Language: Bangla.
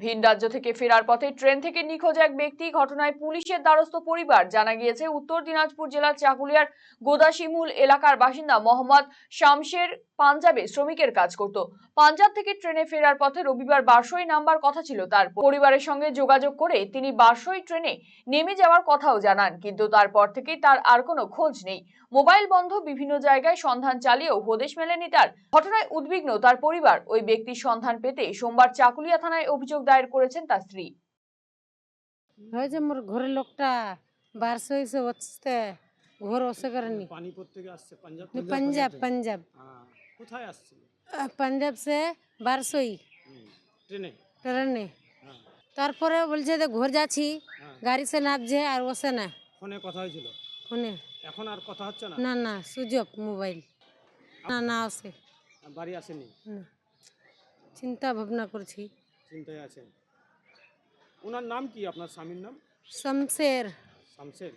ভিন রাজ্য থেকে ফেরার পথে ট্রেন থেকে নিখোঁজ এক ব্যক্তি ঘটনায় পুলিশের দ্বারস্থ পরিবার। জানা গিয়েছে উত্তর দিনাজপুর জেলার চাকুলিয়ার গোদাসিমুল এলাকার বাসিন্দা মোহাম্মদ শামশের পাঞ্জাবে শ্রমিকের কাজ করত। পাঞ্জাব থেকে ট্রেনে ফেরার পথে রবিবার বারসই নামবার কথা ছিল তার। পরিবারের সঙ্গে যোগাযোগ করে তিনি বারসই ট্রেনে নেমে যাওয়ার কথাও জানান, কিন্তু তারপর থেকেই তার আর কোনো খোঁজ নেই। মোবাইল বন্ধ, বিভিন্ন জায়গায় সন্ধান চালিয়েও হদিশ মেলেনি তার। ঘটনায় উদ্বিগ্ন তার পরিবার। ওই ব্যক্তির সন্ধান পেতে সোমবার চাকুলিয়া থানায় অভিযোগ দায়ের করেছেন তার স্ত্রী। হয়েছে মোর ঘরের লোকটা বারশো এসে হচ্ছে ঘর ওসে করেনি। পানিপত থেকে আসছে পাঞ্জাব पंजाब पंजाब কোথায় আসছে? पंजाब से বারশোই ট্রেনে ট্রেনে। তারপরে বলছে যে ঘর যাচ্ছি, গাড়ি সে নামছে আর ওসে না ফোনে কথা হয়েছিল, ফোনে। এখন আর কথা হচ্ছে না? না না সুইচ অফ মোবাইল, না না আসে বাড়ি আসেনি? না। চিন্তা ভাবনা করছি। চিন্তায় আছেন। ওনার নাম কি, আপনার স্বামীর নাম? শমশের। শামশের।